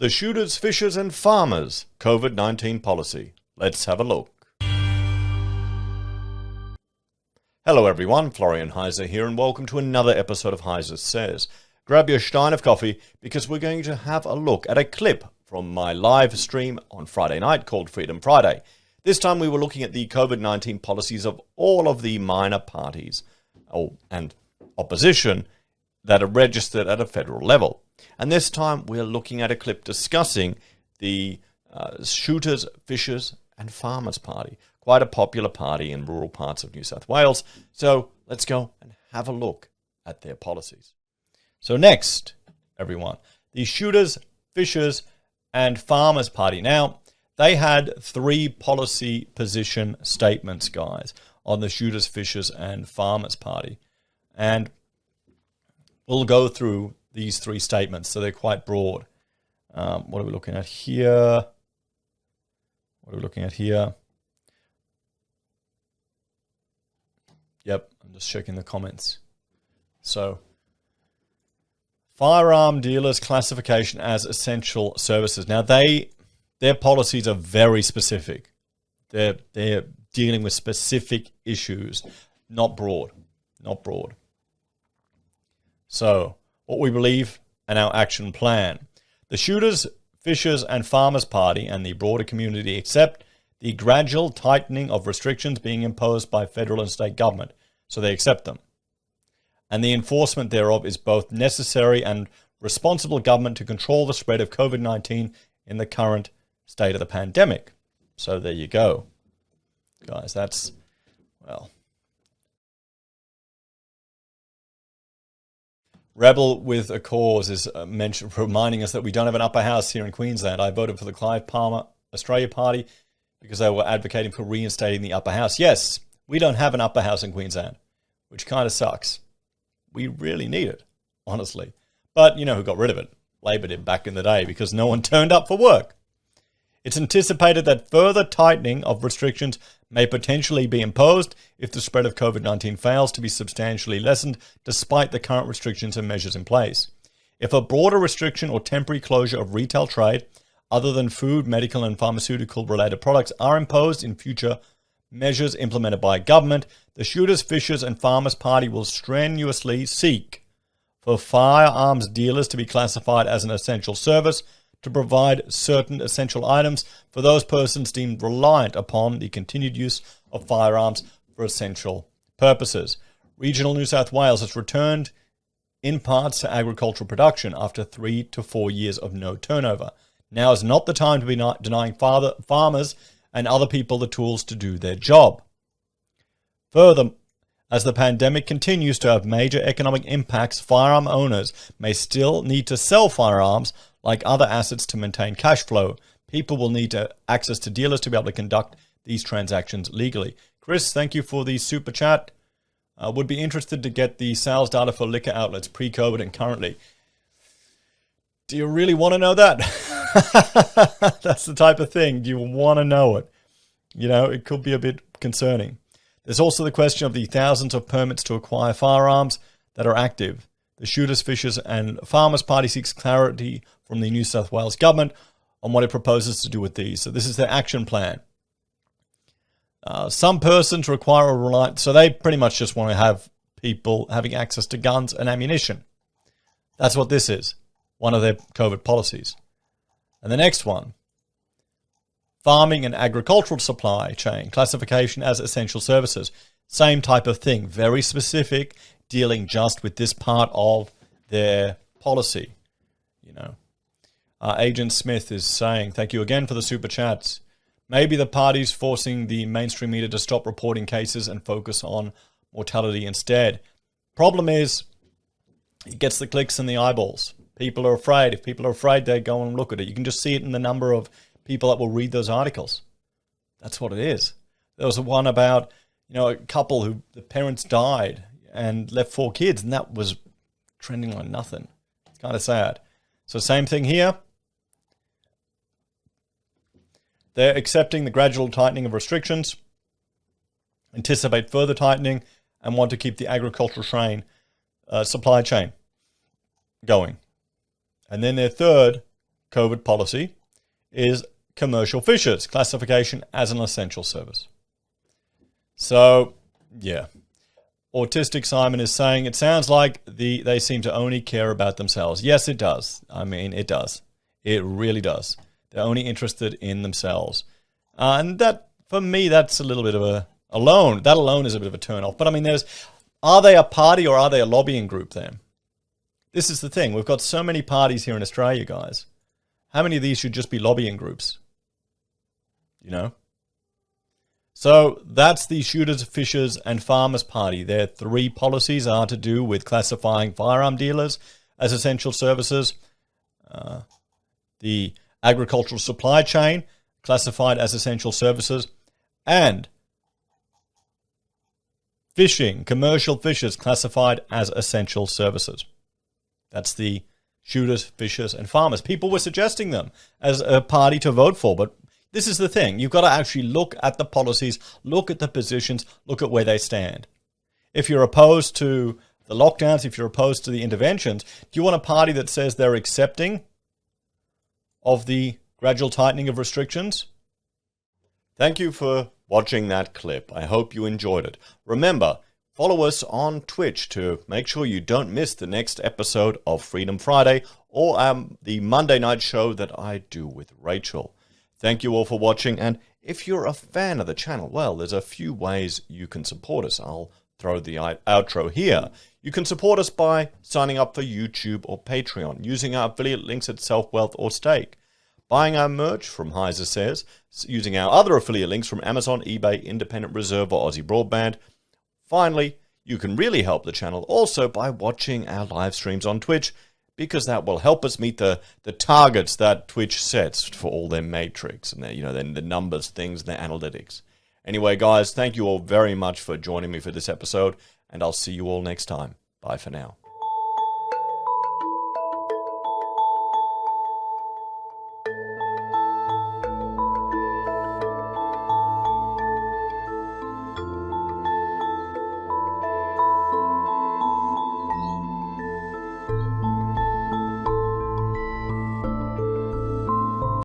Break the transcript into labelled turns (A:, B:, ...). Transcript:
A: The shooters, fishers and farmers COVID-19 policy. Let's have a look. Hello everyone, Florian.Heise here and welcome to another episode of HeiseSays. Grab your stein of coffee because we're going to have a look at a clip from my live stream on Friday night called Freedom Friday. This time we were looking at the COVID-19 policies of all of the minor parties and opposition that are registered at a federal level. And this time we're looking at a clip discussing the Shooters, Fishers and Farmers Party, quite a popular party in rural parts of New South Wales. So let's go and have a look at their policies. So next, everyone, the Shooters, Fishers and Farmers Party. Now, they had 3 policy position statements, guys, on the Shooters, Fishers and Farmers Party. And we'll go through these 3 statements, so they're quite broad. What are we looking at here? Yep, I'm just checking the comments. So, firearm dealers classification as essential services. Now, their policies are very specific. They're dealing with specific issues, not broad. So, what we believe and our action plan. The Shooters, Fishers and Farmers Party and the broader community accept the gradual tightening of restrictions being imposed by federal and state government. So they accept them. And the enforcement thereof is both necessary and responsible government to control the spread of COVID-19 in the current state of the pandemic. So there you go. Guys, that's, well... Rebel with a Cause is reminding us that we don't have an upper house here in Queensland. I voted for the Clive Palmer Australia Party because they were advocating for reinstating the upper house. Yes, we don't have an upper house in Queensland, which kind of sucks. We really need it, honestly. But you know who got rid of it? Labor did back in the day because no one turned up for work. It's anticipated that further tightening of restrictions may potentially be imposed if the spread of COVID-19 fails to be substantially lessened despite the current restrictions and measures in place. If a broader restriction or temporary closure of retail trade, other than food, medical and pharmaceutical related products, are imposed in future measures implemented by government, the Shooters, Fishers and Farmers Party will strenuously seek for firearms dealers to be classified as an essential service to provide certain essential items for those persons deemed reliant upon the continued use of firearms for essential purposes. Regional New South Wales has returned in parts to agricultural production after 3 to 4 years of no turnover. Now is not the time to be denying farmers and other people the tools to do their job. Further, as the pandemic continues to have major economic impacts, firearm owners may still need to sell firearms like other assets to maintain cash flow. People will need access to dealers to be able to conduct these transactions legally. Chris, thank you for the super chat. Would be interested to get the sales data for liquor outlets pre-COVID and currently. Do you really want to know that? That's the type of thing. Do you want to know it? You know, it could be a bit concerning. There's also the question of the thousands of permits to acquire firearms that are active. The Shooters, Fishers and Farmers Party seeks clarity from the New South Wales government on what it proposes to do with these. So this is their action plan. Some persons require a reliance, so they pretty much just want to have people having access to guns and ammunition. That's what this is, one of their COVID policies. And the next one, farming and agricultural supply chain, classification as essential services. Same type of thing, very specific, dealing just with this part of their policy. You know, Agent Smith is saying, thank you again for the super chats. Maybe the party's forcing the mainstream media to stop reporting cases and focus on mortality instead. Problem is, it gets the clicks and the eyeballs. People are afraid. If people are afraid, they go and look at it. You can just see it in the number of people that will read those articles. That's what it is. There was one about, you know, a couple who the parents died and left 4 kids, and that was trending like nothing. It's kind of sad. So same thing here. They're accepting the gradual tightening of restrictions, anticipate further tightening, and want to keep the agricultural supply chain going. And then their third COVID policy is commercial fishers, classification as an essential service. So, yeah. Autistic Simon is saying, it sounds like they seem to only care about themselves. Yes, it does. I mean, it does. It really does. They're only interested in themselves. And that, for me, that's a little bit of that alone is a bit of a turn-off. But I mean, are they a party or are they a lobbying group then? This is the thing. We've got so many parties here in Australia, guys. How many of these should just be lobbying groups? You know? So that's the Shooters, Fishers, and Farmers Party. Their three policies are to do with classifying firearm dealers as essential services, the agricultural supply chain classified as essential services, and fishing, commercial fishers classified as essential services. That's the Shooters, Fishers, and Farmers. People were suggesting them as a party to vote for, but this is the thing. You've got to actually look at the policies, look at the positions, look at where they stand. If you're opposed to the lockdowns, if you're opposed to the interventions, do you want a party that says they're accepting of the gradual tightening of restrictions? Thank you for watching that clip. I hope you enjoyed it. Remember, follow us on Twitch to make sure you don't miss the next episode of Freedom Friday or the Monday night show that I do with Rachel. Thank you all for watching, and if you're a fan of the channel, well, there's a few ways you can support us. I'll throw the outro here. You can support us by signing up for YouTube or Patreon, using our affiliate links at SelfWealth or Stake, buying our merch from HeiseSays, using our other affiliate links from Amazon, eBay, Independent Reserve, or AussieBroadband. Finally, you can really help the channel also by watching our live streams on Twitch, because that will help us meet the targets that Twitch sets for all their metrics and the numbers, things, and their analytics. Anyway, guys, thank you all very much for joining me for this episode, and I'll see you all next time. Bye for now.